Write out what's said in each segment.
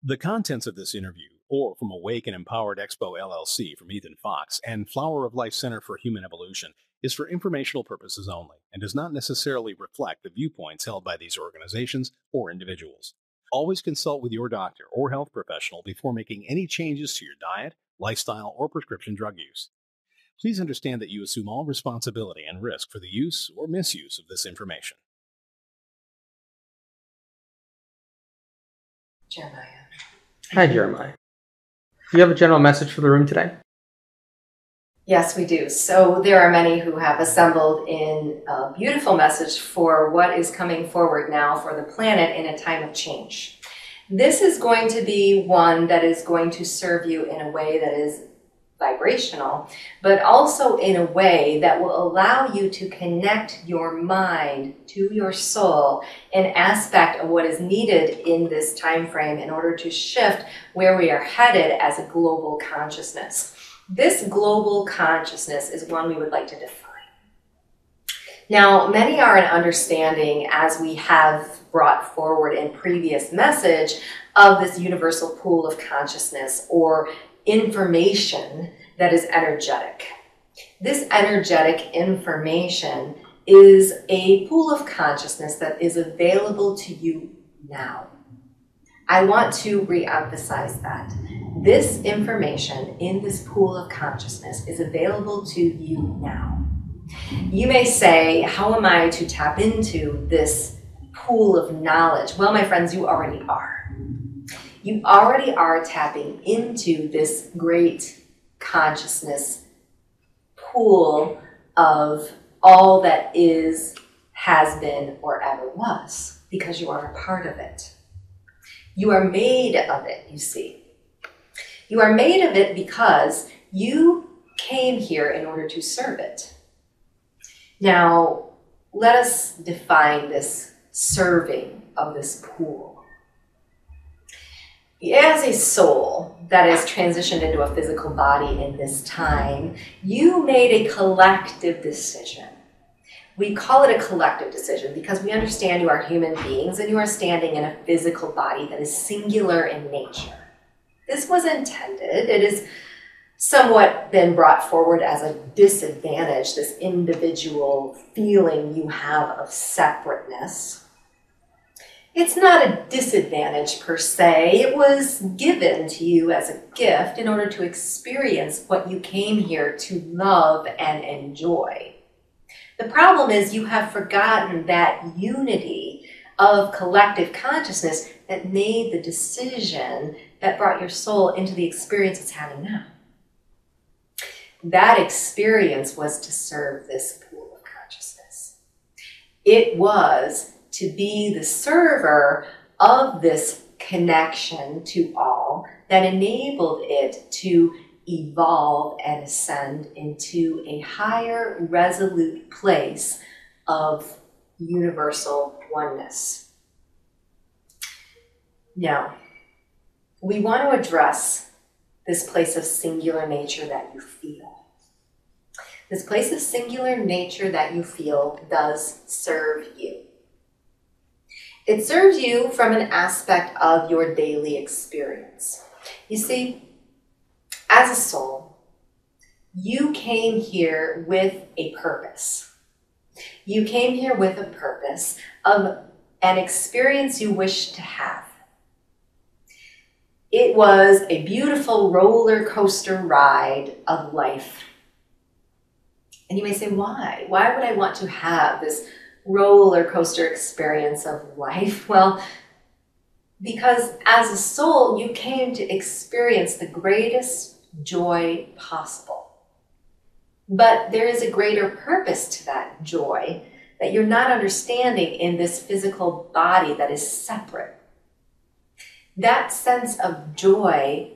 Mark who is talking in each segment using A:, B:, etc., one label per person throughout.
A: The contents of this interview, or from Awake and Empowered Expo LLC from Ethan Fox and Flower of Life Center for Human Evolution, is for informational purposes only and does not necessarily reflect the viewpoints held by these organizations or individuals. Always consult with your doctor or health professional before making any changes to your diet, lifestyle, or prescription drug use. Please understand that you assume all responsibility and risk for the use or misuse of this information.
B: Jeremiah.
C: Hi, Jeremiah. Do you have a general message for the room today?
B: Yes, we do. So there are many who have assembled in a beautiful message for what is coming forward now for the planet in a time of change. This is going to be one that is going to serve you in a way that is vibrational, but also in a way that will allow you to connect your mind to your soul, an aspect of what is needed in this time frame in order to shift where we are headed as a global consciousness. This global consciousness is one we would like to define. Now, many are in understanding, as we have brought forward in previous message, of this universal pool of consciousness or information that is energetic. This energetic information is a pool of consciousness that is available to you now. I want to re-emphasize that. This information in this pool of consciousness is available to you now. You may say, how am I to tap into this pool of knowledge? Well, my friends, you already are. You already are tapping into this great consciousness pool of all that is, has been, or ever was, because you are a part of it. You are made of it, you see. You are made of it because you came here in order to serve it. Now, let us define this serving of this pool. As a soul that has transitioned into a physical body in this time, you made a collective decision. We call it a collective decision because we understand you are human beings and you are standing in a physical body that is singular in nature. This was intended. It has somewhat been brought forward as a disadvantage, this individual feeling you have of separateness. It's not a disadvantage per se. It was given to you as a gift in order to experience what you came here to love and enjoy. The problem is you have forgotten that unity of collective consciousness that made the decision that brought your soul into the experience it's having now. That experience was to serve this pool of consciousness. It was to be the server of this connection to all that enabled it to evolve and ascend into a higher, resolute place of universal oneness. Now, we want to address this place of singular nature that you feel. This place of singular nature that you feel does serve you. It serves you from an aspect of your daily experience. You see, as a soul, you came here with a purpose. You came here with a purpose of an experience you wish to have. It was a beautiful roller coaster ride of life. And you may say, why? Why would I want to have this roller coaster experience of life? Well, because as a soul, you came to experience the greatest joy possible. But there is a greater purpose to that joy that you're not understanding in this physical body that is separate. That sense of joy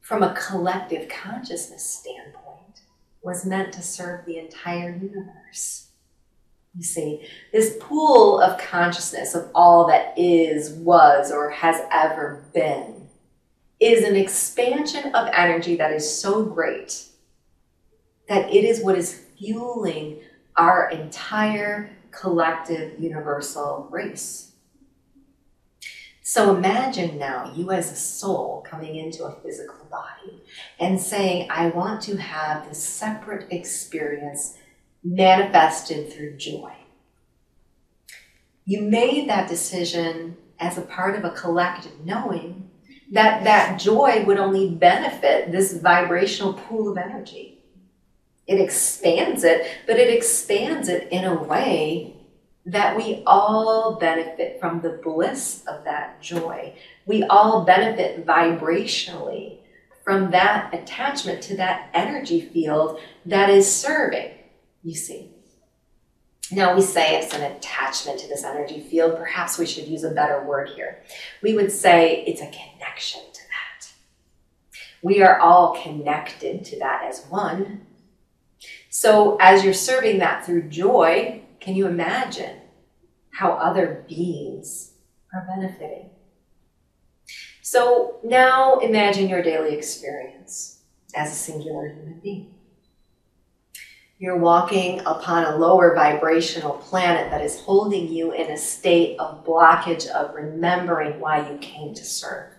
B: from a collective consciousness standpoint was meant to serve the entire universe. You see, this pool of consciousness of all that is, was, or has ever been is an expansion of energy that is so great that it is what is fueling our entire collective universal race. So imagine now you as a soul coming into a physical body and saying, I want to have this separate experience manifested through joy. You made that decision as a part of a collective knowing that that joy would only benefit this vibrational pool of energy. It expands it, but it expands it in a way that we all benefit from the bliss of that joy. We all benefit vibrationally from that attachment to that energy field that is serving, you see. Now we say it's an attachment to this energy field. Perhaps we should use a better word here. We would say it's a connection to that. We are all connected to that as one. So as you're serving that through joy, can you imagine how other beings are benefiting? So now imagine your daily experience as a singular human being. You're walking upon a lower vibrational planet that is holding you in a state of blockage of remembering why you came to serve.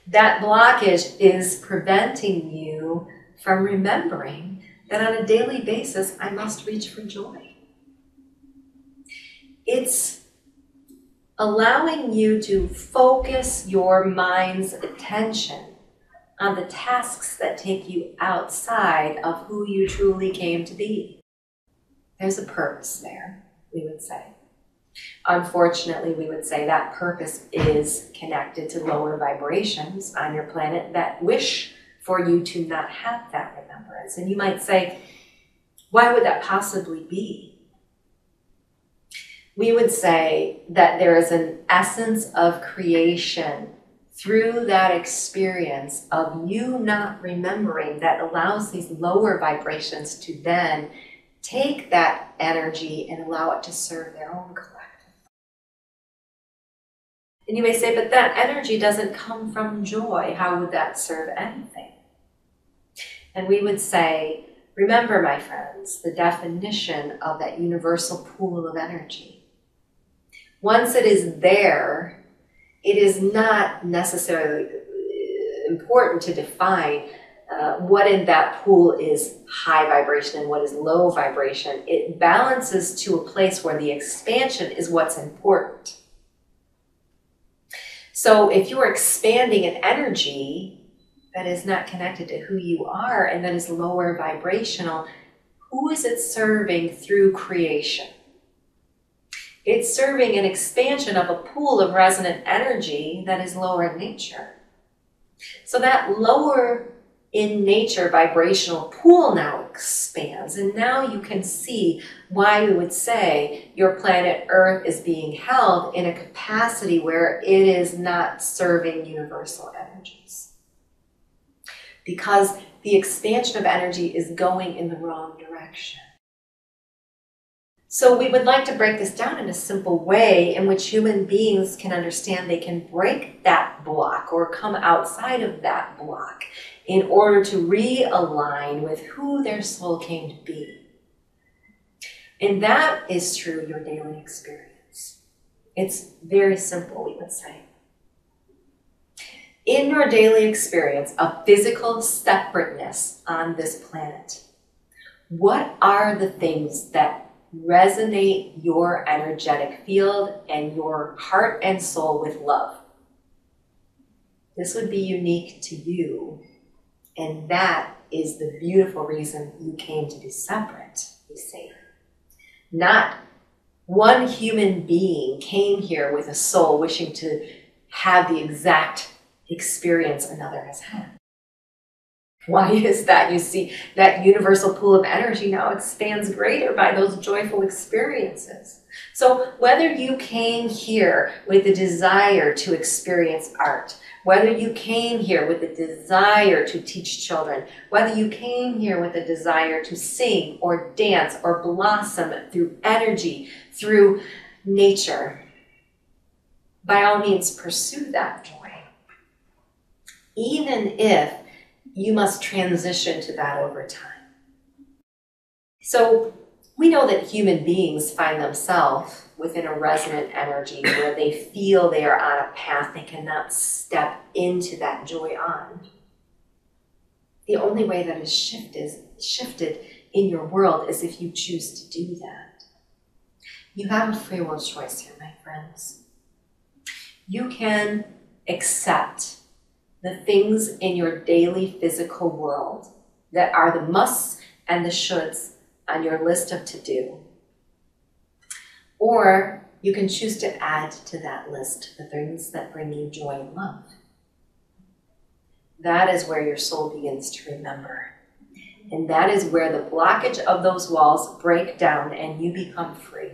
B: That blockage is preventing you from remembering that on a daily basis, I must reach for joy. It's allowing you to focus your mind's attention on the tasks that take you outside of who you truly came to be. There's a purpose there, we would say. Unfortunately, we would say that purpose is connected to lower vibrations on your planet that wish for you to not have that remembrance. And you might say, why would that possibly be? We would say that there is an essence of creation through that experience of you not remembering that allows these lower vibrations to then take that energy and allow it to serve their own collective. And you may say, but that energy doesn't come from joy. How would that serve anything? And we would say, remember, my friends, the definition of that universal pool of energy. Once it is there, it is not necessarily important to define what in that pool is high vibration and what is low vibration. It balances to a place where the expansion is what's important. So if you're expanding an energy that is not connected to who you are and that is lower vibrational, who is it serving through creation? It's serving an expansion of a pool of resonant energy that is lower in nature. So that lower in nature vibrational pool now expands, and now you can see why we would say your planet Earth is being held in a capacity where it is not serving universal energies. Because the expansion of energy is going in the wrong direction. So we would like to break this down in a simple way in which human beings can understand they can break that block or come outside of that block in order to realign with who their soul came to be. And that is through your daily experience. It's very simple, we would say. In your daily experience of physical separateness on this planet, what are the things that resonate your energetic field and your heart and soul with love? This would be unique to you, and that is the beautiful reason you came to be separate, you see. Not one human being came here with a soul wishing to have the exact experience another has had. Why is that? You see, that universal pool of energy now expands greater by those joyful experiences. So whether you came here with a desire to experience art, whether you came here with a desire to teach children, whether you came here with a desire to sing or dance or blossom through energy, through nature, by all means pursue that joy. Even if you must transition to that over time. So we know that human beings find themselves within a resonant energy where they feel they are on a path they cannot step into that joy on. The only way that is shifted in your world is if you choose to do that. You have a free will choice here, my friends. You can accept the things in your daily physical world that are the musts and the shoulds on your list of to-do. Or you can choose to add to that list the things that bring you joy and love. That is where your soul begins to remember. And that is where the blockage of those walls break down and you become free.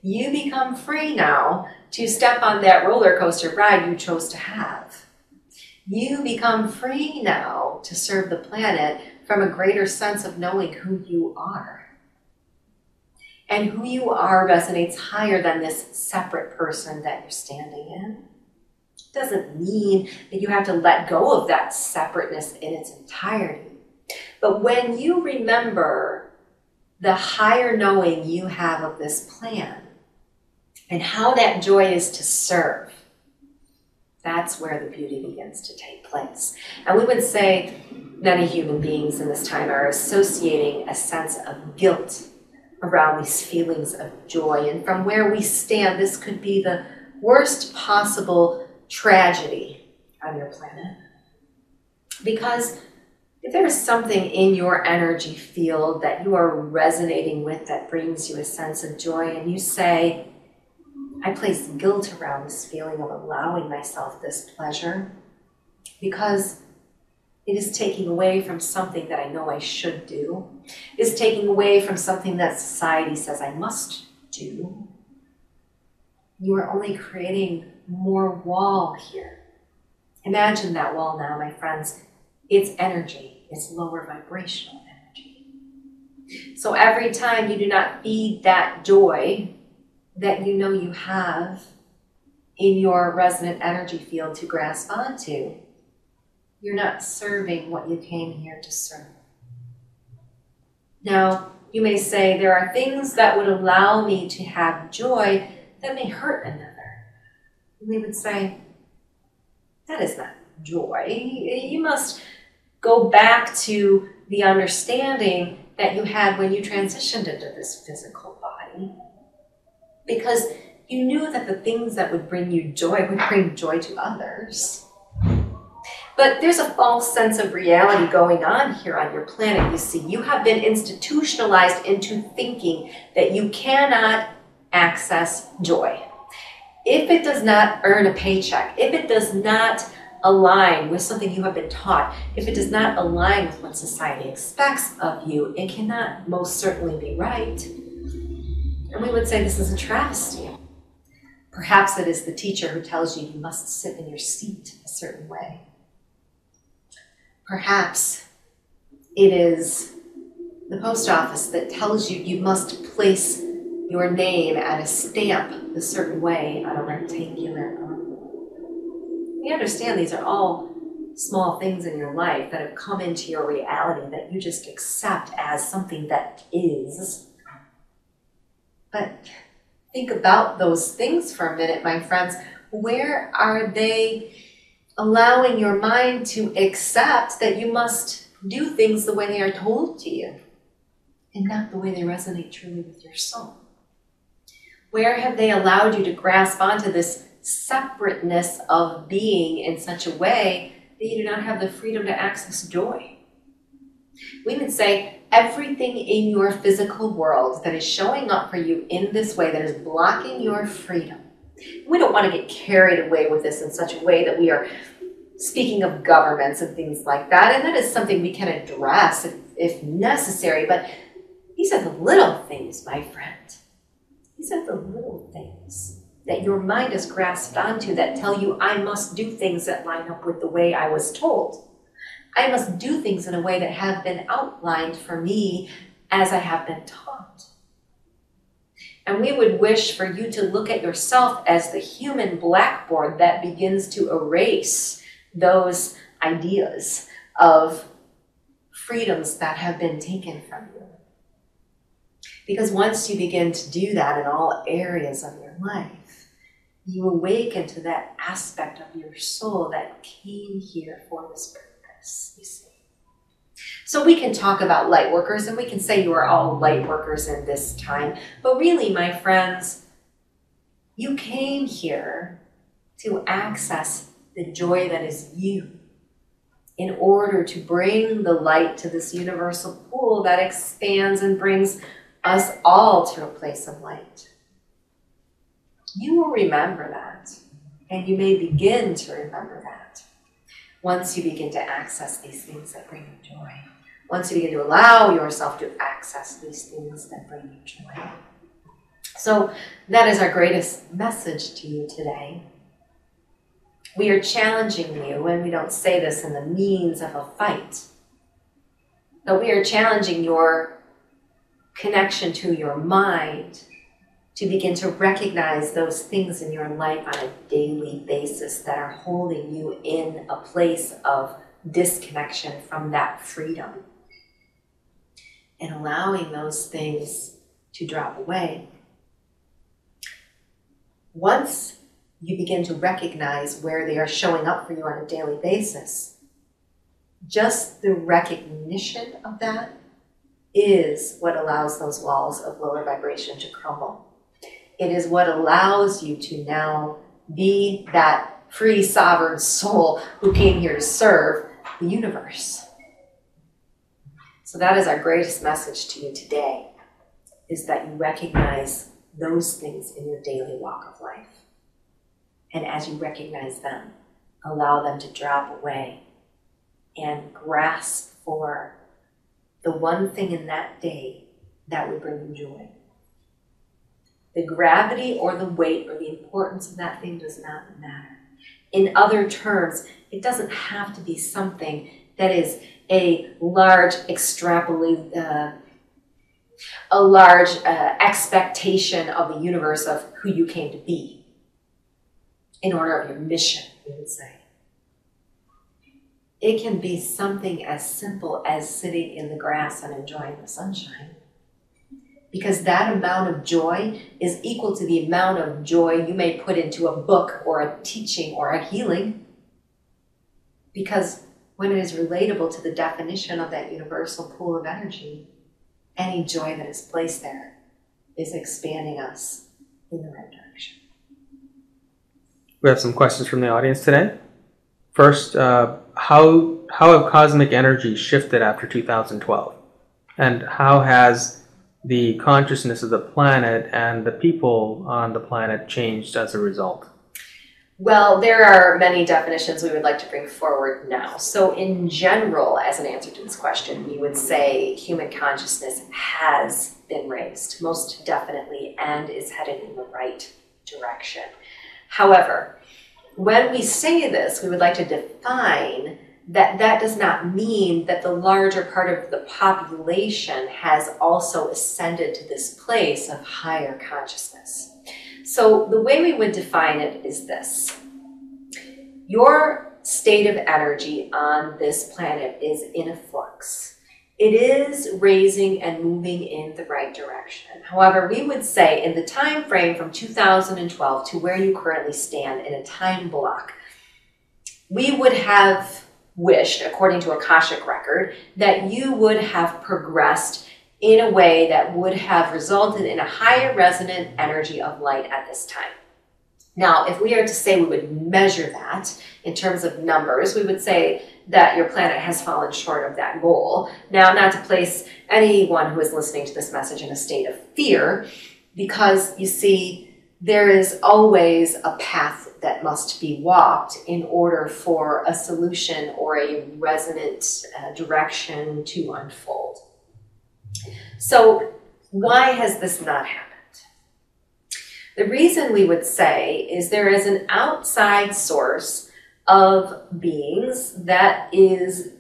B: You become free now to step on that roller coaster ride you chose to have. You become free now to serve the planet from a greater sense of knowing who you are. And who you are resonates higher than this separate person that you're standing in. It doesn't mean that you have to let go of that separateness in its entirety. But when you remember the higher knowing you have of this plan and how that joy is to serve, that's where the beauty begins to take place. And we would say many human beings in this time are associating a sense of guilt around these feelings of joy. And from where we stand, this could be the worst possible tragedy on your planet. Because if there is something in your energy field that you are resonating with that brings you a sense of joy, and you say, I place guilt around this feeling of allowing myself this pleasure because it is taking away from something that I know I should do. It is taking away from something that society says I must do. You are only creating more wall here. Imagine that wall now, my friends. It's energy. It's lower vibrational energy. So every time you do not feed that joy that you know you have in your resonant energy field to grasp onto, you're not serving what you came here to serve. Now, you may say, there are things that would allow me to have joy that may hurt another. And we would say, that is not joy. You must go back to the understanding that you had when you transitioned into this physical body. Because you knew that the things that would bring you joy would bring joy to others. But there's a false sense of reality going on here on your planet, you see. You have been institutionalized into thinking that you cannot access joy. If it does not earn a paycheck, if it does not align with something you have been taught, if it does not align with what society expects of you, it cannot most certainly be right. And we would say this is a travesty. Perhaps it is the teacher who tells you you must sit in your seat a certain way. Perhaps it is the post office that tells you you must place your name at a stamp a certain way on a rectangular envelope. We understand these are all small things in your life that have come into your reality that you just accept as something that is. But think about those things for a minute, my friends. Where are they allowing your mind to accept that you must do things the way they are told to you and not the way they resonate truly with your soul? Where have they allowed you to grasp onto this separateness of being in such a way that you do not have the freedom to access joy? We would say everything in your physical world that is showing up for you in this way that is blocking your freedom. We don't want to get carried away with this in such a way that we are speaking of governments and things like that. And that is something we can address if necessary. But these are the little things, my friend. These are the little things that your mind has grasped onto that tell you, I must do things that line up with the way I was told. I must do things in a way that have been outlined for me as I have been taught. And we would wish for you to look at yourself as the human blackboard that begins to erase those ideas of freedoms that have been taken from you. Because once you begin to do that in all areas of your life, you awaken to that aspect of your soul that came here for this purpose, you see. So we can talk about light workers, and we can say you are all light workers in this time, but really, my friends, you came here to access the joy that is you, in order to bring the light to this universal pool that expands and brings us all to a place of light. You will remember that, and you may begin to remember that once you begin to access these things that bring you joy. Once you begin to allow yourself to access these things that bring you joy. So that is our greatest message to you today. We are challenging you, and we don't say this in the means of a fight, but we are challenging your connection to your mind to begin to recognize those things in your life on a daily basis that are holding you in a place of disconnection from that freedom, and allowing those things to drop away. Once you begin to recognize where they are showing up for you on a daily basis, just the recognition of that is what allows those walls of lower vibration to crumble. It is what allows you to now be that free, sovereign soul who came here to serve the universe. So that is our greatest message to you today, is that you recognize those things in your daily walk of life. And as you recognize them, allow them to drop away and grasp for the one thing in that day that would bring you joy. The gravity or the weight or the importance of that thing does not matter. In other terms, it doesn't have to be something that is a large expectation of the universe of who you came to be. In order of your mission, we would say. It can be something as simple as sitting in the grass and enjoying the sunshine. Because that amount of joy is equal to the amount of joy you may put into a book or a teaching or a healing. Because when it is relatable to the definition of that universal pool of energy, any joy that is placed there is expanding us in the right direction.
C: We have some questions from the audience today. First, how have cosmic energy shifted after 2012? And how has the consciousness of the planet and the people on the planet changed as a result?
B: Well, there are many definitions we would like to bring forward now. So in general, as an answer to this question, we would say human consciousness has been raised, most definitely, and is headed in the right direction. However, when we say this, we would like to define that that does not mean that the larger part of the population has also ascended to this place of higher consciousness. So the way we would define it is this. Your state of energy on this planet is in a flux. It is raising and moving in the right direction. However, we would say in the time frame from 2012 to where you currently stand in a time block, we would have wished, according to Akashic record, that you would have progressed in a way that would have resulted in a higher resonant energy of light at this time. Now, if we are to say we would measure that in terms of numbers, we would say that your planet has fallen short of that goal. Now, not to place anyone who is listening to this message in a state of fear, because you see, there is always a path that must be walked in order for a solution or a resonant direction to unfold. So why has this not happened? The reason we would say is there is an outside source of beings that is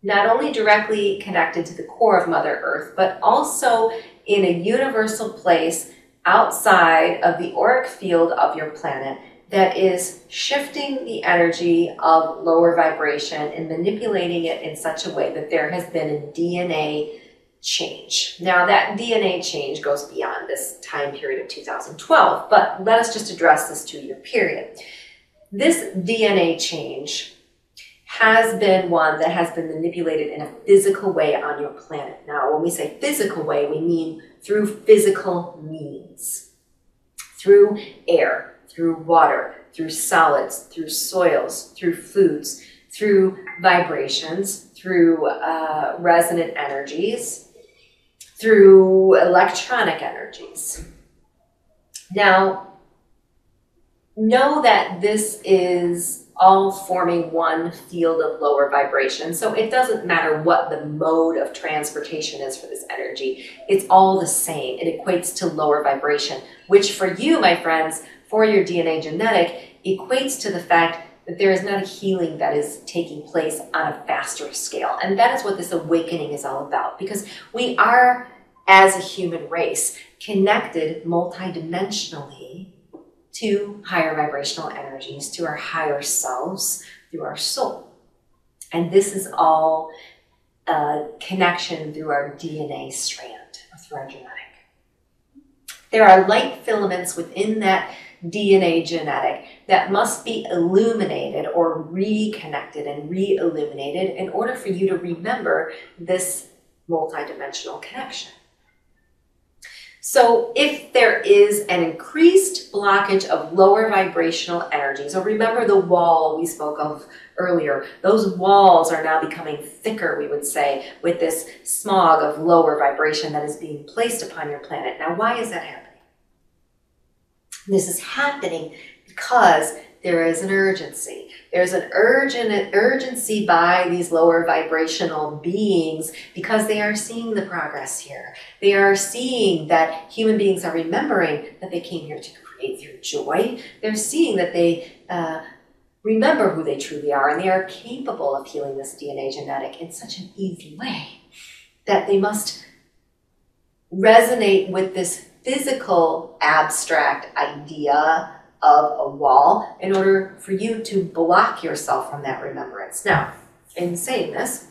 B: not only directly connected to the core of Mother Earth, but also in a universal place outside of the auric field of your planet that is shifting the energy of lower vibration and manipulating it in such a way that there has been a DNA change. Now that DNA change goes beyond this time period of 2012, but let us just address this 2-year period. This DNA change has been one that has been manipulated in a physical way on your planet. Now, when we say physical way, we mean through physical means, through air, through water, through solids, through soils, through foods, through vibrations, through resonant energies, through electronic energies. Now, know that this is all forming one field of lower vibration. So it doesn't matter what the mode of transportation is for this energy. It's all the same. It equates to lower vibration, which for you, my friends, for your DNA genetic, equates to the fact that there is not a healing that is taking place on a faster scale. And that is what this awakening is all about, because we are, as a human race, connected multidimensionally to higher vibrational energies, to our higher selves, through our soul. And this is all a connection through our DNA strand, or through our genetic. There are light filaments within that DNA genetic that must be illuminated or reconnected and re-illuminated in order for you to remember this multidimensional connection. So if there is an increased blockage of lower vibrational energies, or remember the wall we spoke of earlier, those walls are now becoming thicker, we would say, with this smog of lower vibration that is being placed upon your planet. Now, why is that happening? This is happening because there is an urgency. There's an urgency by these lower vibrational beings because they are seeing the progress here. They are seeing that human beings are remembering that they came here to create through joy. They're seeing that they remember who they truly are, and they are capable of healing this DNA genetic in such an easy way that they must resonate with this physical abstract idea of a wall in order for you to block yourself from that remembrance. Now, in saying this,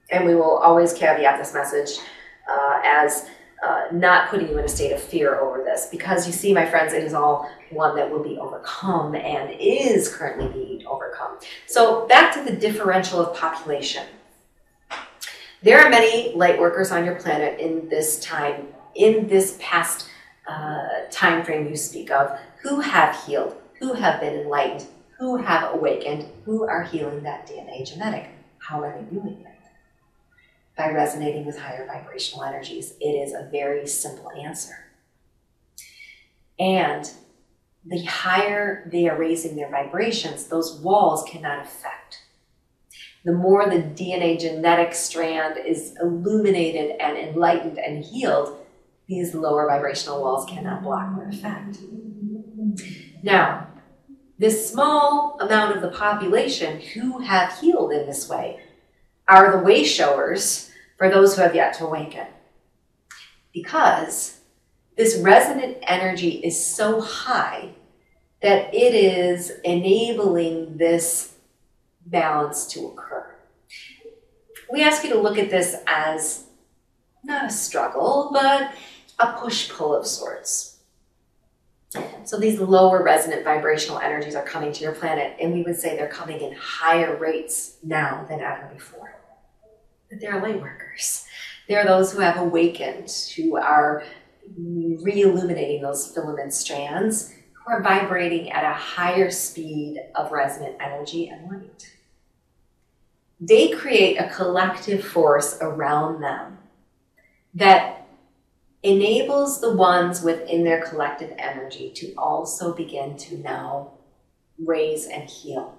B: and we will always caveat this message as not putting you in a state of fear over this, because you see, my friends, it is all one that will be overcome and is currently being overcome. So back to the differential of population. There are many light workers on your planet in this time, in this past time frame you speak of, who have healed, who have been enlightened, who have awakened, who are healing that DNA genetic. How are they doing it? By resonating with higher vibrational energies. It is a very simple answer. And the higher they are raising their vibrations, those walls cannot affect. The more the DNA genetic strand is illuminated and enlightened and healed, these lower vibrational walls cannot block their effect. Now, this small amount of the population who have healed in this way are the way showers for those who have yet to awaken. Because this resonant energy is so high that it is enabling this balance to occur. We ask you to look at this as not a struggle, but a push-pull of sorts. So these lower resonant vibrational energies are coming to your planet, and we would say they're coming in higher rates now than ever before. But they're light workers. They're those who have awakened, who are re-illuminating those filament strands, who are vibrating at a higher speed of resonant energy and light. They create a collective force around them that enables the ones within their collective energy to also begin to now raise and heal.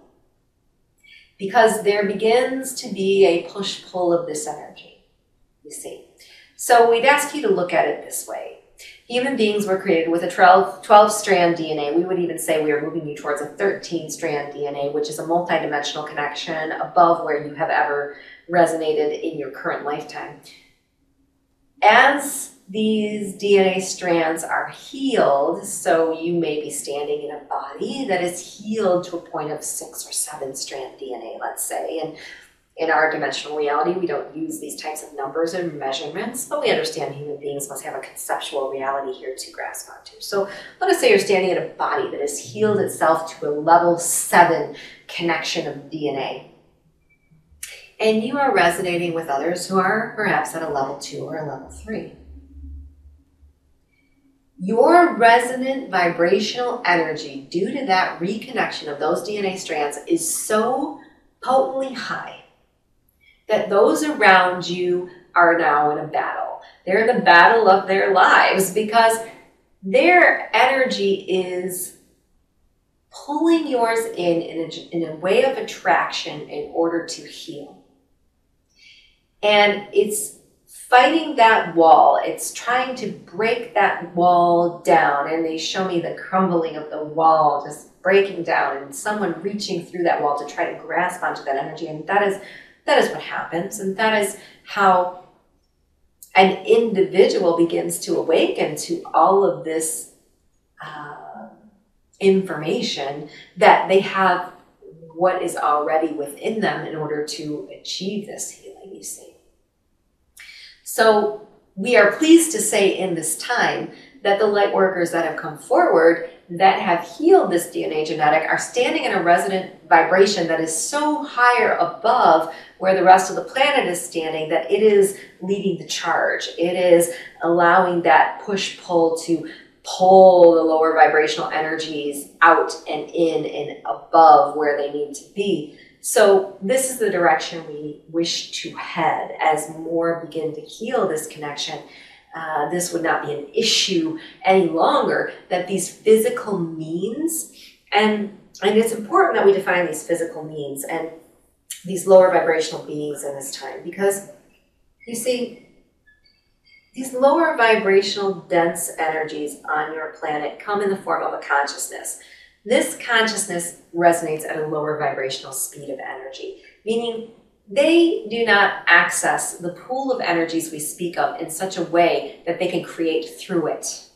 B: Because there begins to be a push-pull of this energy, you see. So we'd ask you to look at it this way. Human beings were created with a 12-strand DNA. We would even say we are moving you towards a 13-strand DNA, which is a multidimensional connection above where you have ever resonated in your current lifetime. As these DNA strands are healed, so you may be standing in a body that is healed to a point of 6 or 7 strand DNA, let's say, and In our dimensional reality, we don't use these types of numbers and measurements, but we understand human beings must have a conceptual reality here to grasp onto. So let us say you're standing in a body that has healed itself to a level 7 connection of DNA. And you are resonating with others who are perhaps at a level 2 or a level 3. Your resonant vibrational energy, due to that reconnection of those DNA strands, is so potently high that those around you are now in a battle. They're in the battle of their lives because their energy is pulling yours in a way of attraction in order to heal. And it's fighting that wall. It's trying to break that wall down. And they show me the crumbling of the wall just breaking down and someone reaching through that wall to try to grasp onto that energy. And that is what happens. And that is how an individual begins to awaken to all of this information that they have what is already within them in order to achieve this healing, you see. So we are pleased to say in this time that the light workers that have come forward that have healed this DNA genetic are standing in a resonant vibration that is so higher above where the rest of the planet is standing that it is leading the charge. It is allowing that push-pull to pull the lower vibrational energies out and in and above where they need to be. So this is the direction we wish to head as more begin to heal this connection. This would not be an issue any longer, that these physical means, and it's important that we define these physical means and these lower vibrational beings in this time, because you see, these lower vibrational dense energies on your planet come in the form of a consciousness. This consciousness resonates at a lower vibrational speed of energy, meaning they do not access the pool of energies we speak of in such a way that they can create through it,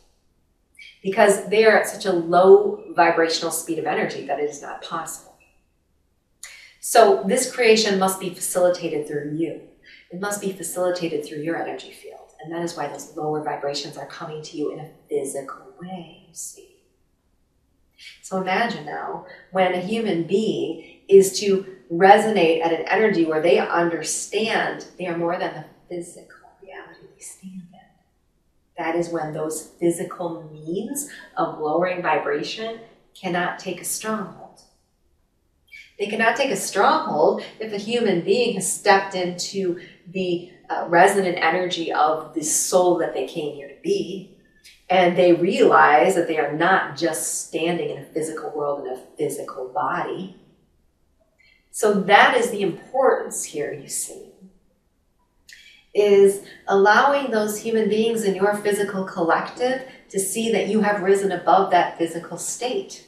B: because they are at such a low vibrational speed of energy that it is not possible. So this creation must be facilitated through you. It must be facilitated through your energy field. And that is why those lower vibrations are coming to you in a physical way, you see. So imagine now when a human being is to resonate at an energy where they understand they are more than the physical reality they stand in. That is when those physical means of lowering vibration cannot take a stronghold. They cannot take a stronghold if a human being has stepped into the resonant energy of the soul that they came here to be, and they realize that they are not just standing in a physical world in a physical body. So that is the importance here, you see, is allowing those human beings in your physical collective to see that you have risen above that physical state,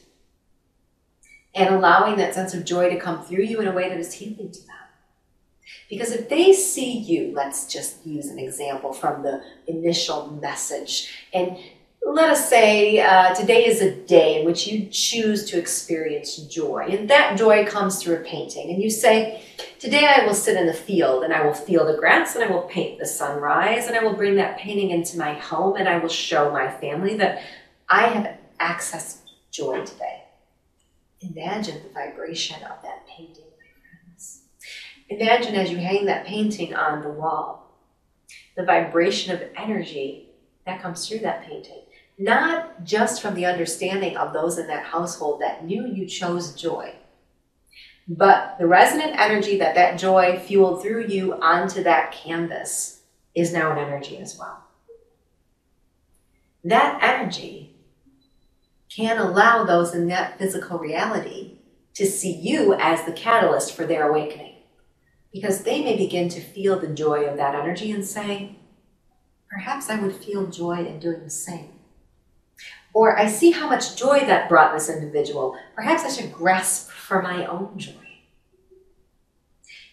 B: and allowing that sense of joy to come through you in a way that is healing to them. Because if they see you, let's just use an example from the initial message, and let us say today is a day in which you choose to experience joy, and that joy comes through a painting, and you say, today I will sit in the field and I will feel the grass and I will paint the sunrise and I will bring that painting into my home and I will show my family that I have accessed joy today. Imagine the vibration of that painting, my friends. Imagine as you hang that painting on the wall, the vibration of energy that comes through that painting. Not just from the understanding of those in that household that knew you chose joy, but the resonant energy that that joy fueled through you onto that canvas is now an energy as well. That energy can allow those in that physical reality to see you as the catalyst for their awakening, because they may begin to feel the joy of that energy and say, perhaps I would feel joy in doing the same. Or I see how much joy that brought this individual. Perhaps I should grasp for my own joy.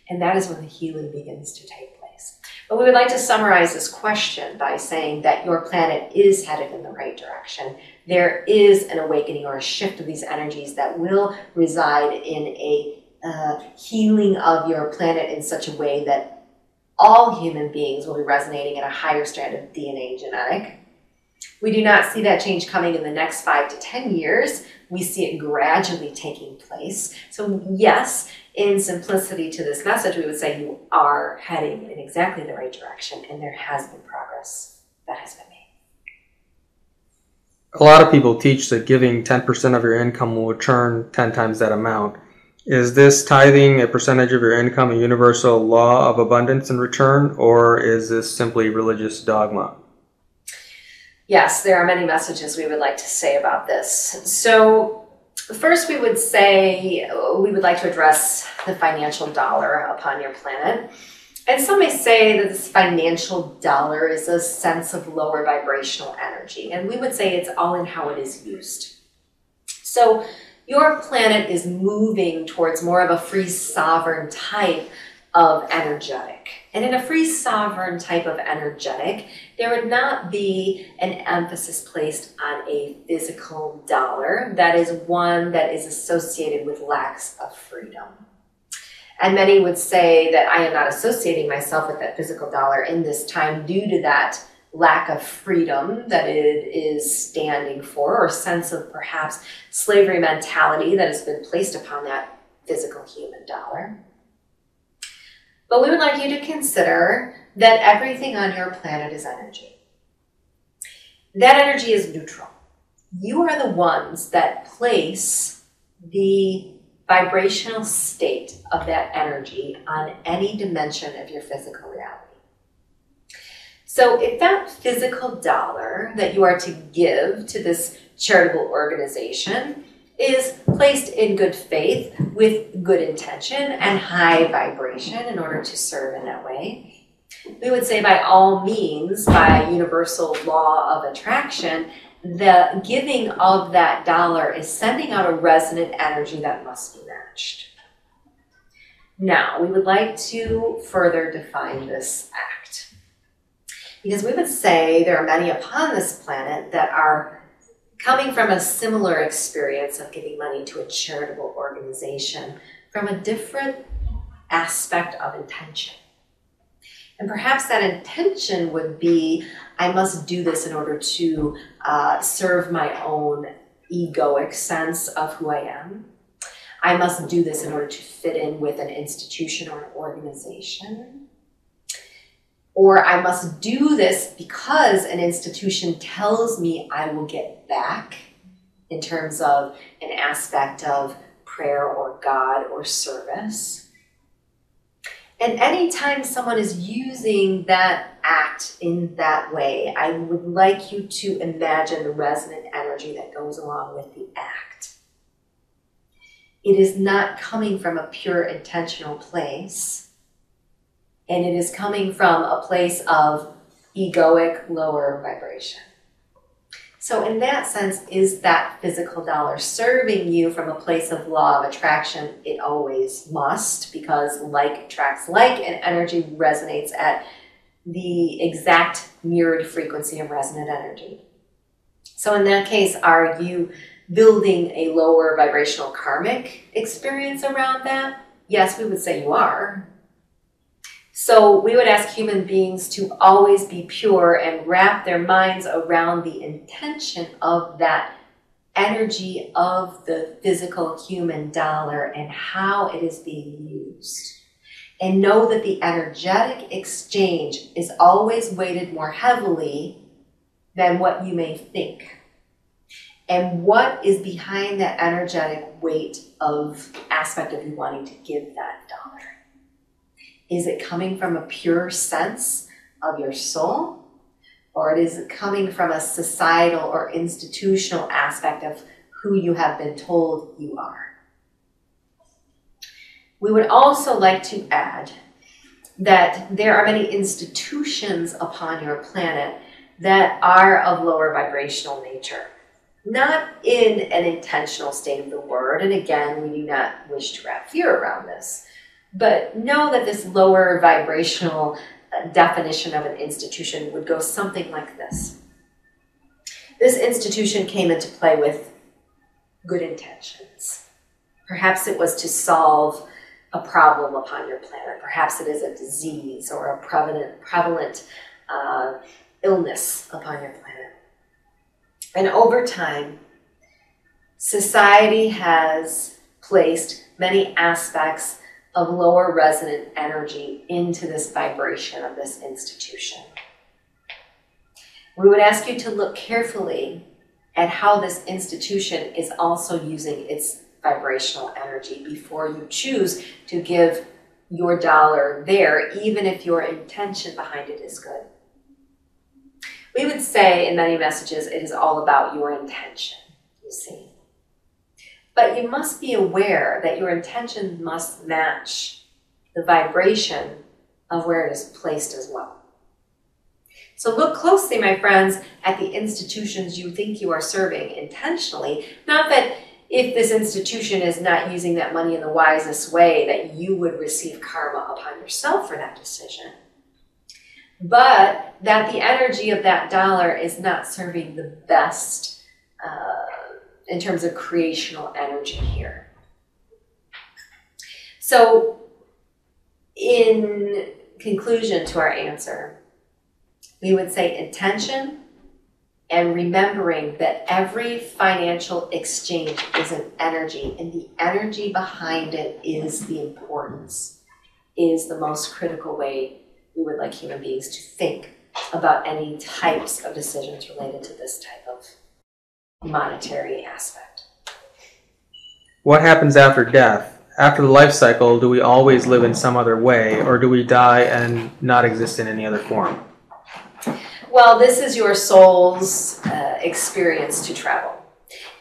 B: And that is when the healing begins to take place. But we would like to summarize this question by saying that your planet is headed in the right direction. There is an awakening or a shift of these energies that will reside in a healing of your planet in such a way that all human beings will be resonating at a higher strand of DNA genetic. We do not see that change coming in the next 5 to 10 years. We see it gradually taking place. So yes, in simplicity to this message, we would say you are heading in exactly the right direction, and there has been progress that has been made.
C: A lot of people teach that giving 10% of your income will return 10 times that amount. Is this tithing a percentage of your income a universal law of abundance in return, or is this simply religious dogma?
B: Yes, there are many messages we would like to say about this. So first we would say we would like to address the financial dollar upon your planet. And some may say that this financial dollar is a sense of lower vibrational energy. And we would say it's all in how it is used. So your planet is moving towards more of a free sovereign type of energetic. And in a free sovereign type of energetic, there would not be an emphasis placed on a physical dollar. That is one that is associated with lacks of freedom. And many would say that I am not associating myself with that physical dollar in this time due to that lack of freedom that it is standing for, or sense of perhaps slavery mentality that has been placed upon that physical human dollar. But we would like you to consider that everything on your planet is energy. That energy is neutral. You are the ones that place the vibrational state of that energy on any dimension of your physical reality. So if that physical dollar that you are to give to this charitable organization is placed in good faith with good intention and high vibration in order to serve in that way, we would say by all means, by universal law of attraction, the giving of that dollar is sending out a resonant energy that must be matched. Now, we would like to further define this act, because we would say there are many upon this planet that are coming from a similar experience of giving money to a charitable organization from a different aspect of intention. And perhaps that intention would be, I must do this in order to serve my own egoic sense of who I am. I must do this in order to fit in with an institution or an organization. Or I must do this because an institution tells me I will get back in terms of an aspect of prayer or God or service. And anytime someone is using that act in that way, I would like you to imagine the resonant energy that goes along with the act. It is not coming from a pure intentional place. And it is coming from a place of egoic, lower vibration. So in that sense, is that physical dollar serving you from a place of law of attraction? It always must, because like attracts like, and energy resonates at the exact mirrored frequency of resonant energy. So in that case, are you building a lower vibrational karmic experience around that? Yes, we would say you are. So we would ask human beings to always be pure and wrap their minds around the intention of that energy of the physical human dollar and how it is being used. And know that the energetic exchange is always weighted more heavily than what you may think. And what is behind that energetic weight of aspect of you wanting to give that dollar? Is it coming from a pure sense of your soul? Or is it coming from a societal or institutional aspect of who you have been told you are? We would also like to add that there are many institutions upon your planet that are of lower vibrational nature. Not in an intentional state of the word, and again, we do not wish to wrap fear around this. But know that this lower vibrational definition of an institution would go something like this. This institution came into play with good intentions. Perhaps it was to solve a problem upon your planet. Perhaps it is a disease or a prevalent illness upon your planet. And over time, society has placed many aspects of lower resonant energy into this vibration of this institution. We would ask you to look carefully at how this institution is also using its vibrational energy before you choose to give your dollar there, even if your intention behind it is good. We would say in many messages, it is all about your intention, you see. But you must be aware that your intention must match the vibration of where it is placed as well. So look closely, my friends, at the institutions you think you are serving intentionally. Not that if this institution is not using that money in the wisest way, that you would receive karma upon yourself for that decision. But that the energy of that dollar is not serving the best in terms of creational energy here. So in conclusion to our answer, we would say intention and remembering that every financial exchange is an energy, and the energy behind it is the importance, is the most critical way we would like human beings to think about any types of decisions related to this type of monetary aspect.
C: What happens after death? After the life cycle, do we always live in some other way, or do we die and not exist in any other form?
B: Well, this is your soul's experience to travel.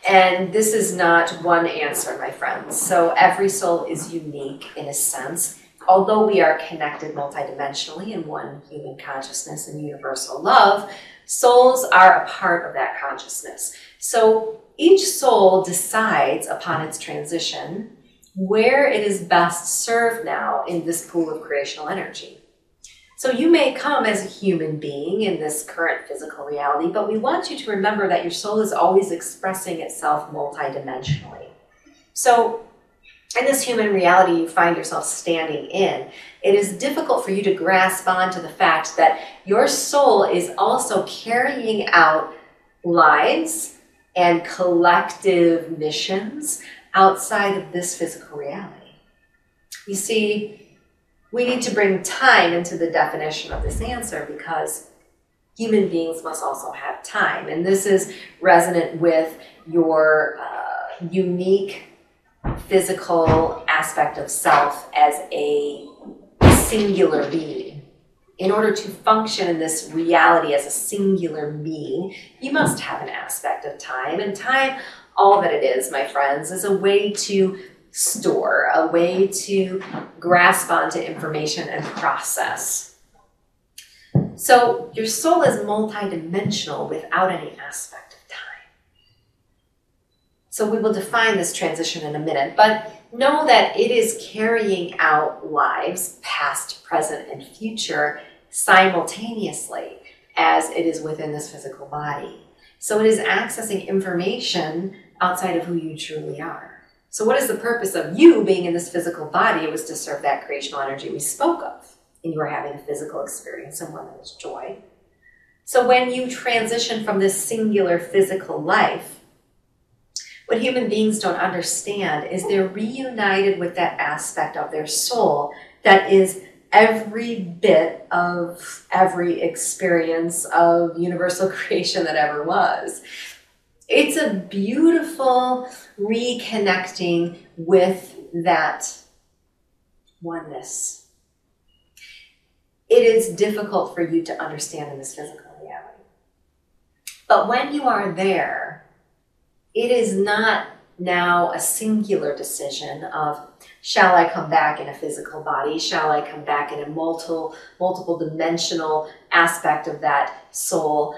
B: And this is not one answer, my friends. So every soul is unique in a sense. Although we are connected multidimensionally in one human consciousness and universal love, souls are a part of that consciousness. So each soul decides upon its transition where it is best served now in this pool of creational energy. So you may come as a human being in this current physical reality, but we want you to remember that your soul is always expressing itself multidimensionally. So in this human reality you find yourself standing in, it is difficult for you to grasp onto the fact that your soul is also carrying out lives and collective missions outside of this physical reality. You see, we need to bring time into the definition of this answer because human beings must also have time. And this is resonant with your unique physical aspect of self as a singular being. In order to function in this reality as a singular being, you must have an aspect of time. And time, all that it is, my friends, is a way to store, a way to grasp onto information and process. So your soul is multidimensional without any aspect of time. So we will define this transition in a minute, but know that it is carrying out lives, past, present, and future, simultaneously as it is within this physical body. So it is accessing information outside of who you truly are. So what is the purpose of you being in this physical body? It was to serve that creational energy we spoke of. And you are having a physical experience and one that is joy. So when you transition from this singular physical life, what human beings don't understand is they're reunited with that aspect of their soul that is every bit of every experience of universal creation that ever was. It's a beautiful reconnecting with that oneness. It is difficult for you to understand in this physical reality. But when you are there, it is not now a singular decision of, shall I come back in a physical body? Shall I come back in a multiple dimensional aspect of that soul?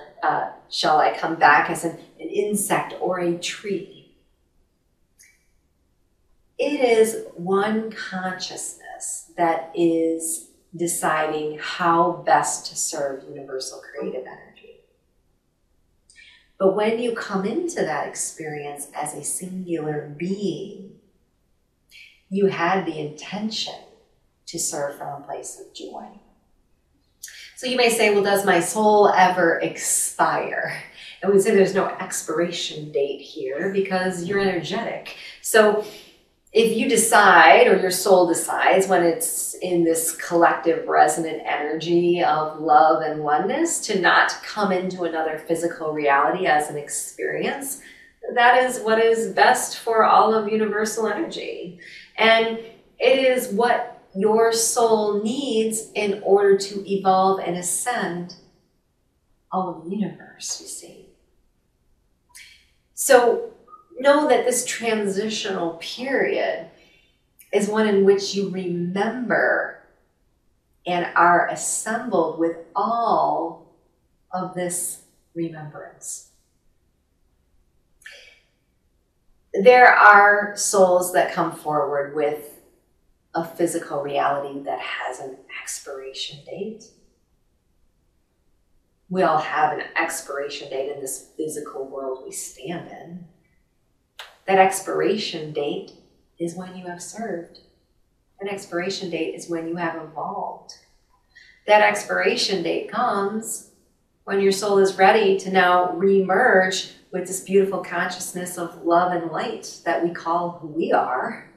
B: Shall I come back as an insect or a tree? It is one consciousness that is deciding how best to serve universal creative energy. But when you come into that experience as a singular being, You had the intention to serve from a place of joy. So you may say, well, does my soul ever expire? And we'd say there's no expiration date here because you're energetic. So if you decide, or your soul decides, when it's in this collective resonant energy of love and oneness, to not come into another physical reality as an experience, that is what is best for all of universal energy. And it is what your soul needs in order to evolve and ascend all of the universe, you see. So know that this transitional period is one in which you remember and are assembled with all of this remembrance. There are souls that come forward with a physical reality that has an expiration date. We all have an expiration date in this physical world we stand in. That expiration date is when you have served. That expiration date is when you have evolved. That expiration date comes when your soul is ready to now re-merge with this beautiful consciousness of love and light that we call who we are.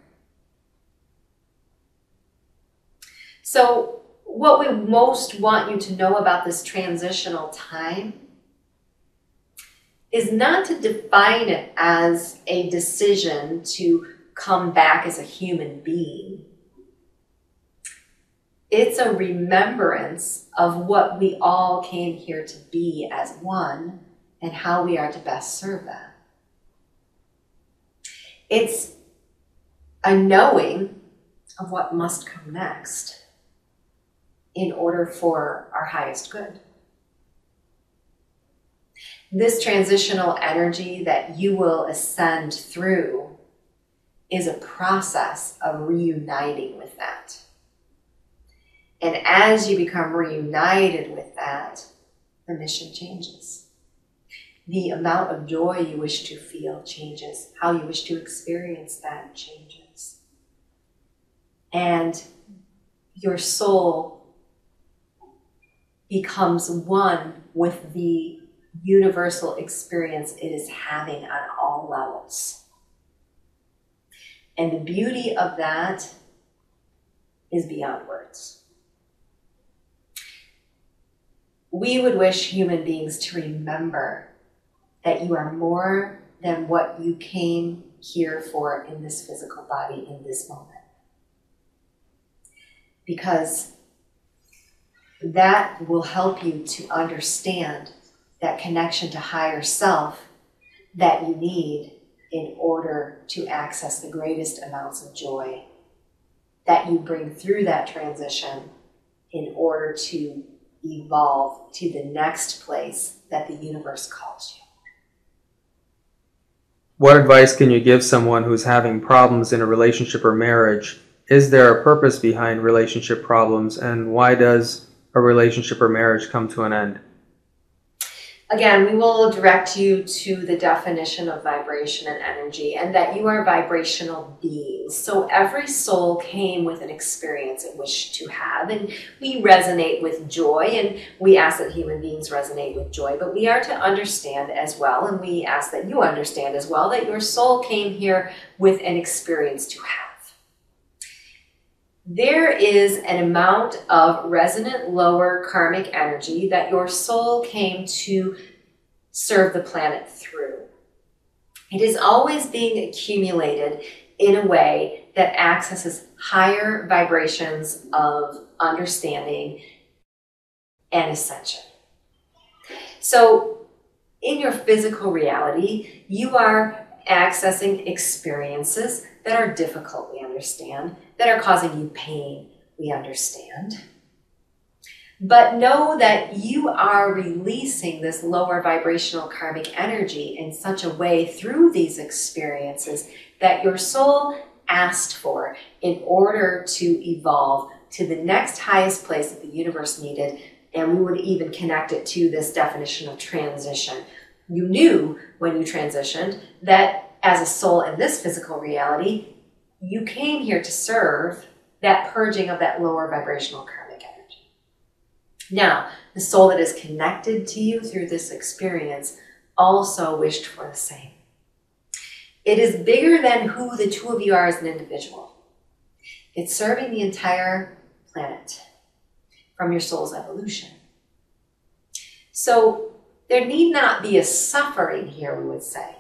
B: So what we most want you to know about this transitional time is not to define it as a decision to come back as a human being. It's a remembrance of what we all came here to be as one and how we are to best serve that. It's a knowing of what must come next in order for our highest good. This transitional energy that you will ascend through is a process of reuniting with that. And as you become reunited with that, the mission changes. The amount of joy you wish to feel changes. How you wish to experience that changes. And your soul becomes one with the universal experience it is having on all levels. And the beauty of that is beyond words. We would wish human beings to remember that you are more than what you came here for in this physical body in this moment. Because that will help you to understand that connection to higher self that you need in order to access the greatest amounts of joy that you bring through that transition in order to evolve to the next place that the universe calls you.
C: What advice can you give someone who's having problems in a relationship or marriage? Is there a purpose behind relationship problems, and why does a relationship or marriage come to an end?
B: Again, we will direct you to the definition of vibration and energy, and that you are vibrational beings. So every soul came with an experience it wished to have, and we resonate with joy, and we ask that human beings resonate with joy, but we are to understand as well, and we ask that you understand as well, that your soul came here with an experience to have. There is an amount of resonant lower karmic energy that your soul came to serve the planet through. It is always being accumulated in a way that accesses higher vibrations of understanding and ascension. So in your physical reality, you are accessing experiences that are difficult, we understand, that are causing you pain, we understand. But know that you are releasing this lower vibrational karmic energy in such a way through these experiences that your soul asked for in order to evolve to the next highest place that the universe needed. And we would even connect it to this definition of transition. You knew when you transitioned that as a soul in this physical reality, you came here to serve that purging of that lower vibrational karmic energy. Now, the soul that is connected to you through this experience also wished for the same. It is bigger than who the two of you are as an individual. It's serving the entire planet from your soul's evolution. So there need not be a suffering here, we would say.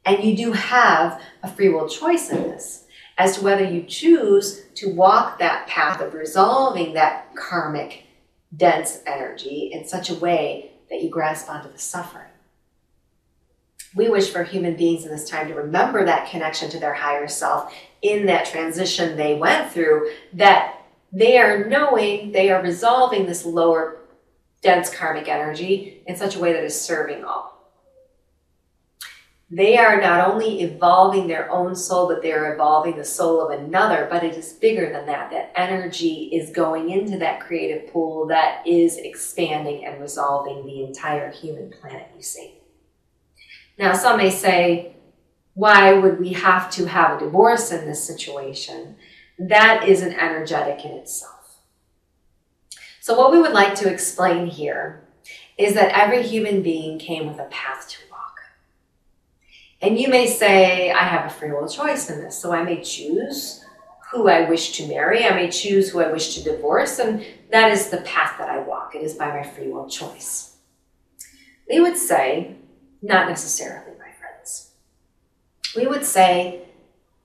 B: And you do have a free will choice in this as to whether you choose to walk that path of resolving that karmic dense energy in such a way that you grasp onto the suffering. We wish for human beings in this time to remember that connection to their higher self in that transition they went through, that they are knowing they are resolving this lower dense karmic energy in such a way that is serving all. They are not only evolving their own soul, but they are evolving the soul of another, but it is bigger than that. That energy is going into that creative pool that is expanding and resolving the entire human planet, you see. Now, some may say, why would we have to have a divorce in this situation? That is an energetic in itself. So what we would like to explain here is that every human being came with a path to walk. And you may say, I have a free will choice in this, so I may choose who I wish to marry, I may choose who I wish to divorce, and that is the path that I walk. It is by my free will choice. We would say, not necessarily, my friends. We would say,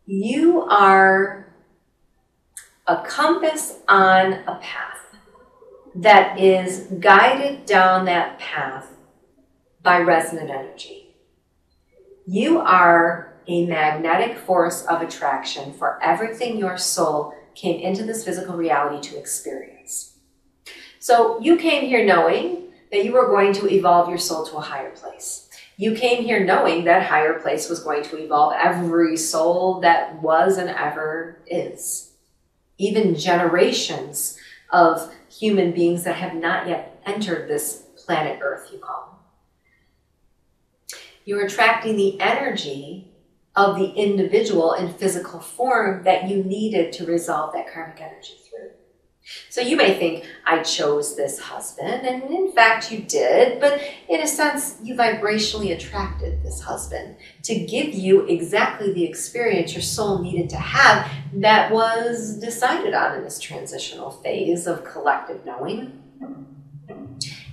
B: you are a compass on a path that is guided down that path by resonant energy. You are a magnetic force of attraction for everything your soul came into this physical reality to experience. So you came here knowing that you were going to evolve your soul to a higher place. You came here knowing that higher place was going to evolve every soul that was and ever is. Even generations of human beings that have not yet entered this planet Earth, you call them. You're attracting the energy of the individual in physical form that you needed to resolve that karmic energy through. So you may think, I chose this husband, and in fact you did, but in a sense you vibrationally attracted this husband to give you exactly the experience your soul needed to have that was decided on in this transitional phase of collective knowing.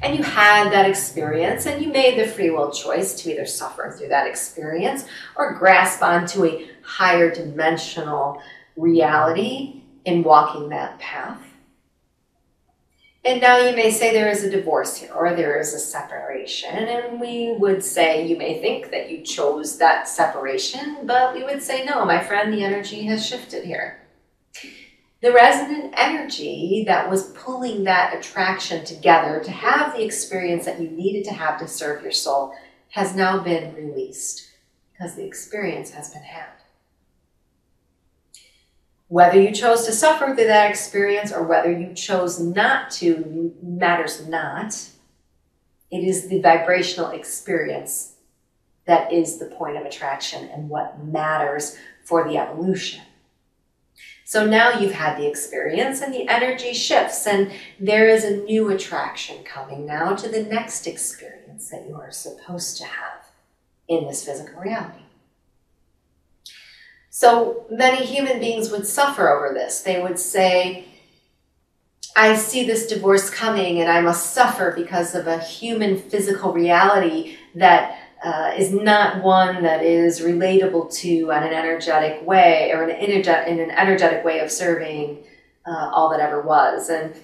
B: And you had that experience, and you made the free will choice to either suffer through that experience or grasp onto a higher dimensional reality in walking that path. And now you may say there is a divorce here, or there is a separation, and we would say, you may think that you chose that separation, but we would say, no, my friend, the energy has shifted here. The resonant energy that was pulling that attraction together to have the experience that you needed to have to serve your soul has now been released because the experience has been had. Whether you chose to suffer through that experience or whether you chose not to matters not. It is the vibrational experience that is the point of attraction and what matters for the evolution. So now you've had the experience and the energy shifts, and there is a new attraction coming now to the next experience that you are supposed to have in this physical reality. So many human beings would suffer over this. They would say, I see this divorce coming and I must suffer because of a human physical reality that is not one that is relatable to on an energetic way, or in an energetic way of serving all that ever was. And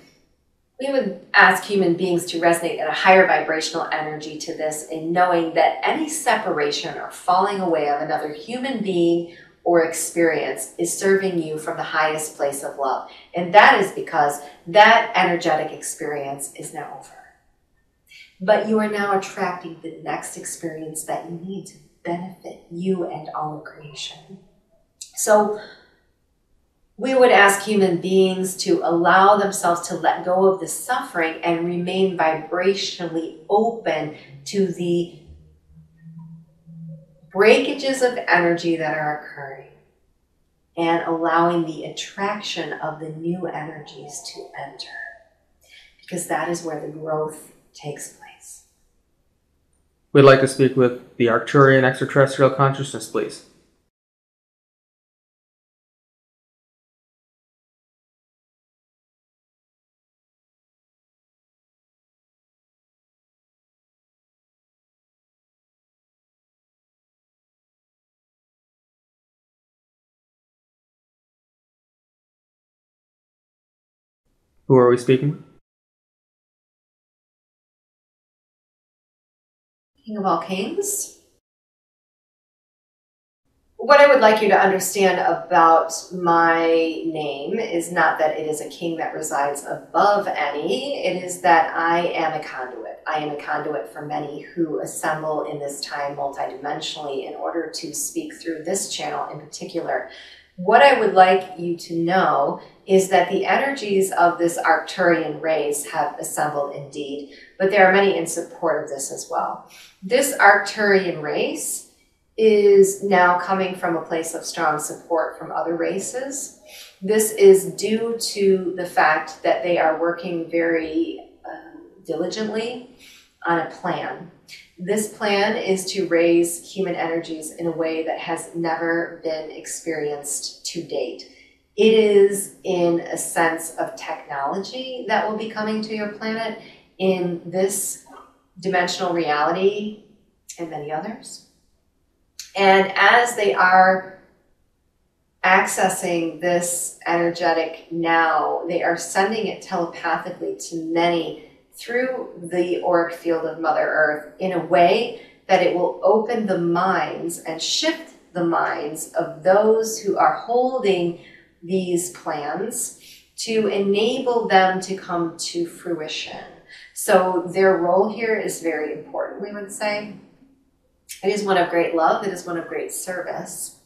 B: we would ask human beings to resonate at a higher vibrational energy to this, in knowing that any separation or falling away of another human being or experience is serving you from the highest place of love. And that is because that energetic experience is now over. But you are now attracting the next experience that you need to benefit you and all of creation. So we would ask human beings to allow themselves to let go of the suffering and remain vibrationally open to the breakages of energy that are occurring. and allowing the attraction of the new energies to enter, because that is where the growth takes place.
C: We'd like to speak with the Arcturian extraterrestrial consciousness, please. Who are we speaking?
B: King of all kings. What I would like you to understand about my name is not that it is a king that resides above any. It is that I am a conduit. I am a conduit for many who assemble in this time multidimensionally in order to speak through this channel in particular. What I would like you to know is that the energies of this Arcturian race have assembled indeed, but there are many in support of this as well. This Arcturian race is now coming from a place of strong support from other races. This is due to the fact that they are working very diligently on a plan. This plan is to raise human energies in a way that has never been experienced to date. It is in a sense of technology that will be coming to your planet in this dimensional reality and many others. And as they are accessing this energetic now, they are sending it telepathically to many through the auric field of Mother Earth in a way that it will open the minds and shift the minds of those who are holding these plans to enable them to come to fruition. So their role here is very important, we would say. It is one of great love. It is one of great service.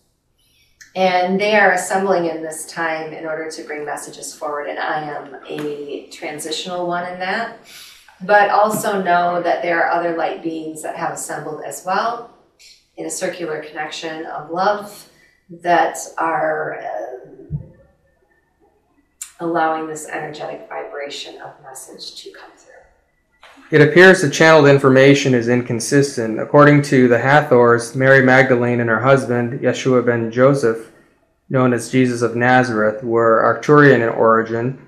B: And they are assembling in this time in order to bring messages forward. And I am a transitional one in that. But also know that there are other light beings that have assembled as well in a circular connection of love that are allowing this energetic vibration of message to come through.
C: It appears the channeled information is inconsistent. According to the Hathors, Mary Magdalene and her husband, Yeshua ben Joseph, known as Jesus of Nazareth, were Arcturian in origin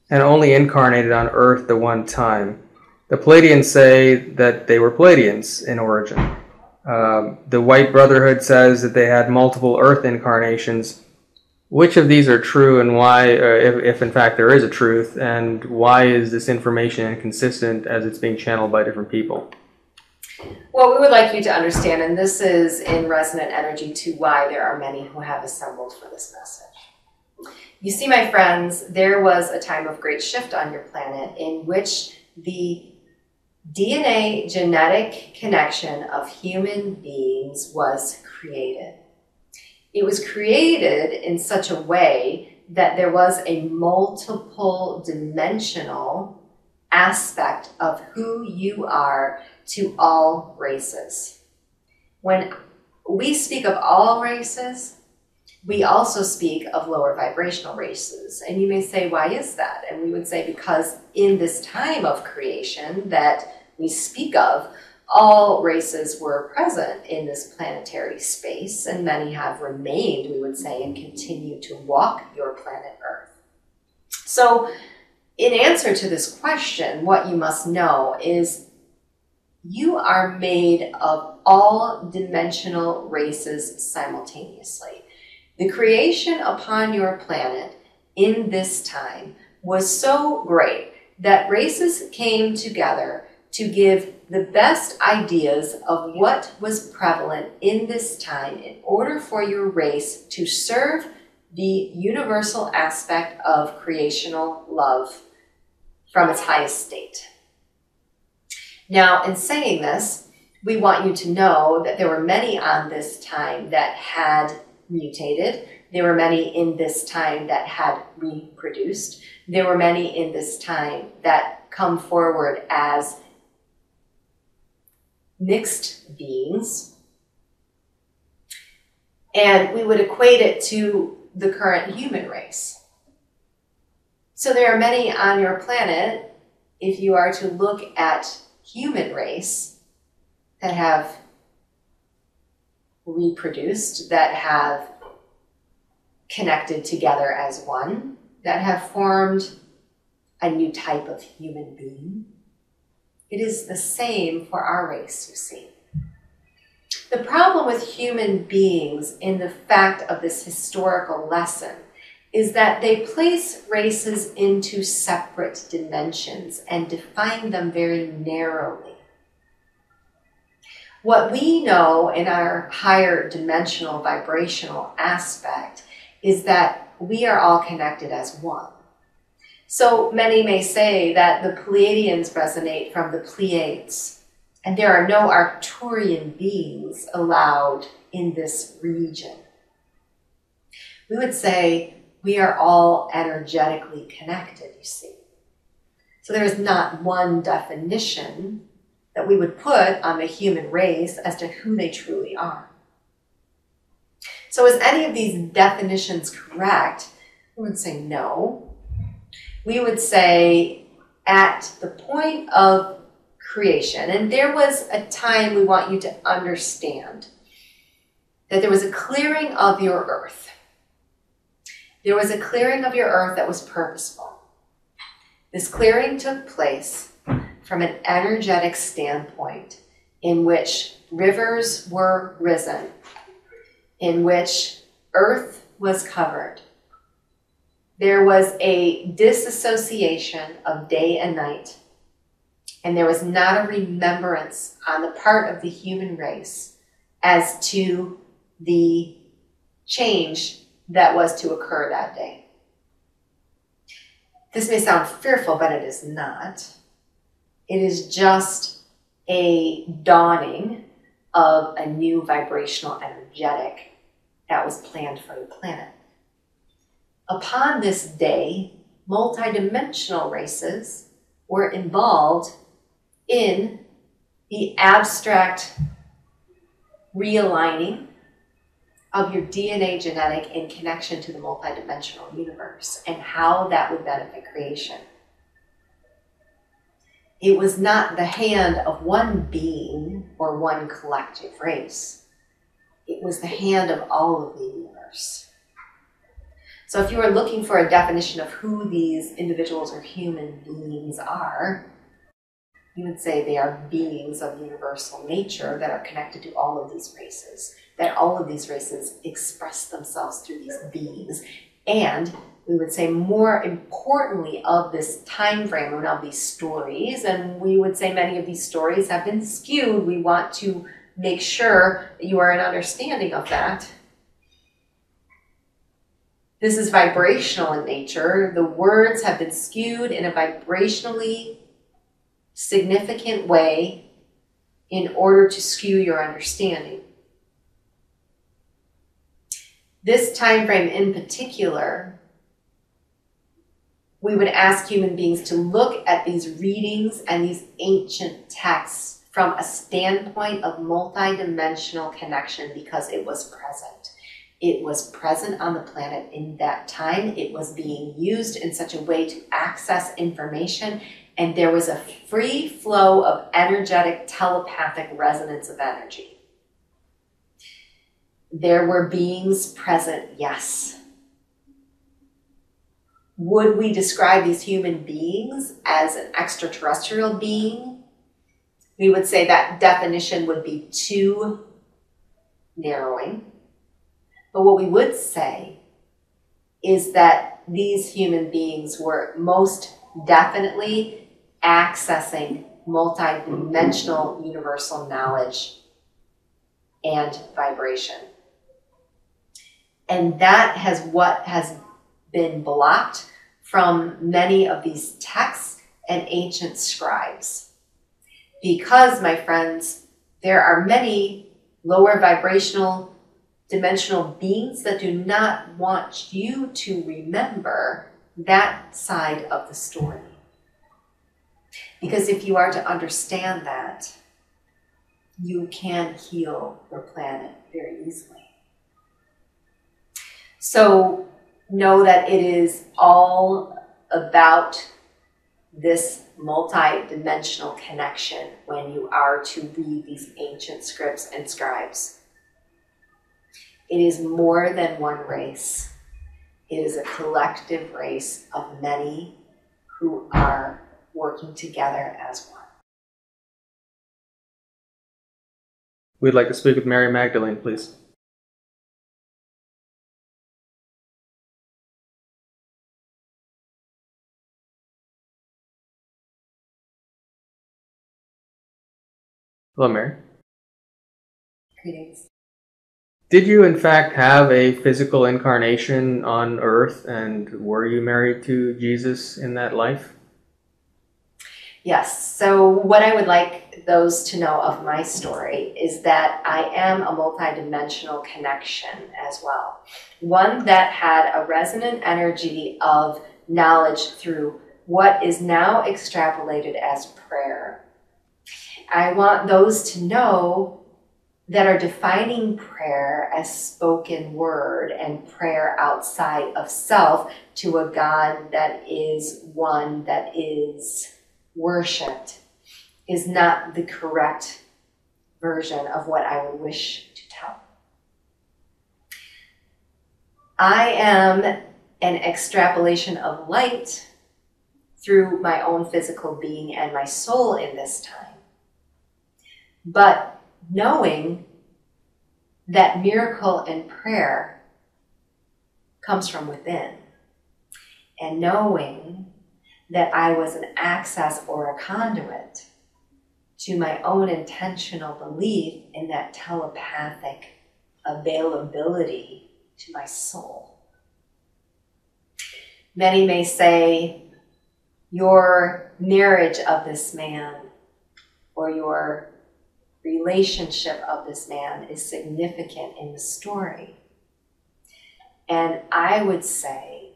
C: and only incarnated on Earth the one time. The Pleiadians say that they were Pleiadians in origin. The White Brotherhood says that they had multiple Earth incarnations. Which of these are true, and why, if in fact there is a truth, and why is this information inconsistent as it's being channeled by different people?
B: Well, we would like you to understand, and this is in resonant energy to why there are many who have assembled for this message. You see, my friends, there was a time of great shift on your planet in which the DNA genetic connection of human beings was created. It was created in such a way that there was a multiple dimensional aspect of who you are to all races. When we speak of all races, we also speak of lower vibrational races. And you may say, why is that? And we would say, because in this time of creation that we speak of, all races were present in this planetary space, and many have remained, we would say, and continue to walk your planet Earth. So, in answer to this question, what you must know is you are made of all dimensional races simultaneously. The creation upon your planet in this time was so great that races came together to give the best ideas of what was prevalent in this time in order for your race to serve the universal aspect of creational love from its highest state. Now, in saying this, we want you to know that there were many on this time that had mutated. There were many in this time that had reproduced. There were many in this time that come forward as mixed beings. And we would equate it to the current human race. So there are many on your planet, if you are to look at human race, that have reproduced, that have connected together as one, that have formed a new type of human being. It is the same for our race, you see. The problem with human beings in the fact of this historical lesson is that they place races into separate dimensions and define them very narrowly. What we know in our higher dimensional vibrational aspect is that we are all connected as one. So many may say that the Pleiadians resonate from the Pleiades, and there are no Arcturian beings allowed in this region. We would say we are all energetically connected, you see. So there is not one definition that we would put on the human race as to who they truly are. So is any of these definitions correct? We would say no. We would say at the point of creation, and there was a time, we want you to understand that there was a clearing of your earth. There was a clearing of your earth that was purposeful. This clearing took place from an energetic standpoint in which rivers were risen, in which earth was covered. There was a disassociation of day and night, and there was not a remembrance on the part of the human race as to the change that was to occur that day. This may sound fearful, but it is not. It is just a dawning of a new vibrational energetic that was planned for the planet. Upon this day, multidimensional races were involved in the abstract realigning of your DNA genetic in connection to the multidimensional universe and how that would benefit creation. It was not the hand of one being or one collective race. It was the hand of all of the universe. So if you are looking for a definition of who these individuals or human beings are, you would say they are beings of universal nature that are connected to all of these races, that all of these races express themselves through these beings. And we would say more importantly of this time frame and of these stories, and we would say many of these stories have been skewed. We want to make sure that you are an understanding of that. This is vibrational in nature. The words have been skewed in a vibrationally significant way in order to skew your understanding. This time frame in particular, we would ask human beings to look at these readings and these ancient texts from a standpoint of multidimensional connection because it was present. It was present on the planet in that time. It was being used in such a way to access information, and there was a free flow of energetic telepathic resonance of energy. There were beings present, yes. Would we describe these human beings as an extraterrestrial being? We would say that definition would be too narrowing. But what we would say is that these human beings were most definitely accessing multidimensional universal knowledge and vibration. And that has what has been blocked from many of these texts and ancient scribes. Because, my friends, there are many lower vibrational dimensional beings that do not want you to remember that side of the story. Because if you are to understand that, you can heal your planet very easily. So know that it is all about this multi-dimensional connection when you are to read these ancient scripts and scribes. It is more than one race. It is a collective race of many who are working together as one.
C: We'd like to speak with Mary Magdalene, please. Hello, Mary.
B: Greetings.
C: Did you, in fact, have a physical incarnation on Earth, and were you married to Jesus in that life?
B: Yes. So what I would like those to know of my story is that I am a multidimensional connection as well. One that had a resonant energy of knowledge through what is now extrapolated as prayer. I want those to know that are defining prayer as spoken word and prayer outside of self to a God that is one that is worshipped is not the correct version of what I would wish to tell. I am an extrapolation of light through my own physical being and my soul in this time. But knowing that miracle and prayer comes from within, and knowing that I was an access or a conduit to my own intentional belief in that telepathic availability to my soul. Many may say, your marriage of this man or your relationship of this man is significant in the story. And I would say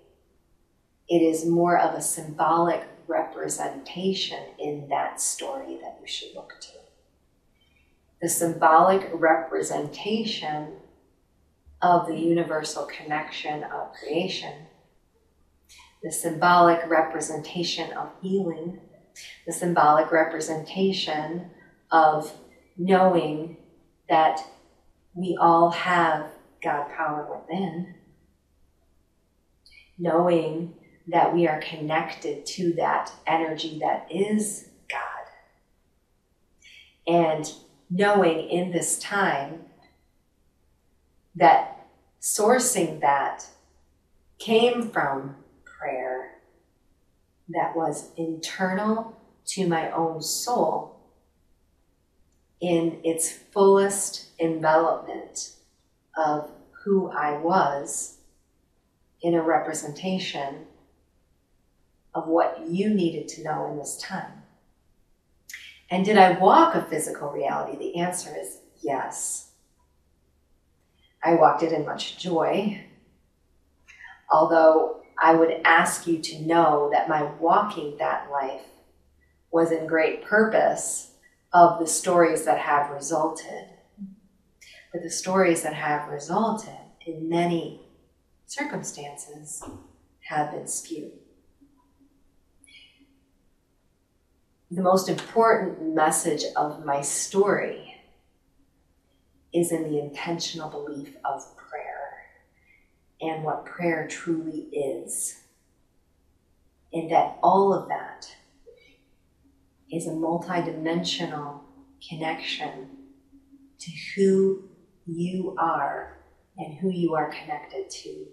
B: it is more of a symbolic representation in that story that you should look to. The symbolic representation of the universal connection of creation, the symbolic representation of healing, the symbolic representation of knowing that we all have God power within, knowing that we are connected to that energy that is God, and knowing in this time that sourcing that came from prayer that was internal to my own soul in its fullest envelopment of who I was in a representation of what you needed to know in this time. And did I walk a physical reality? The answer is yes. I walked it in much joy, although I would ask you to know that my walking that life was in great purpose of the stories that have resulted. But the stories that have resulted in many circumstances have been skewed. The most important message of my story is in the intentional belief of prayer and what prayer truly is. And that all of that is a multidimensional connection to who you are and who you are connected to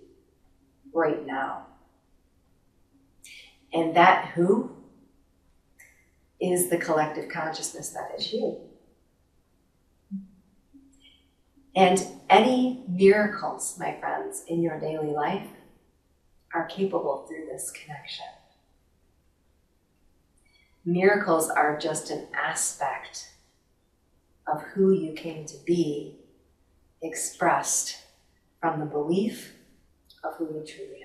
B: right now. And that who is the collective consciousness that is you. And any miracles, my friends, in your daily life are capable through this connection. Miracles are just an aspect of who you came to be, expressed from the belief of who you truly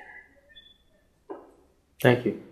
B: are.
C: Thank you.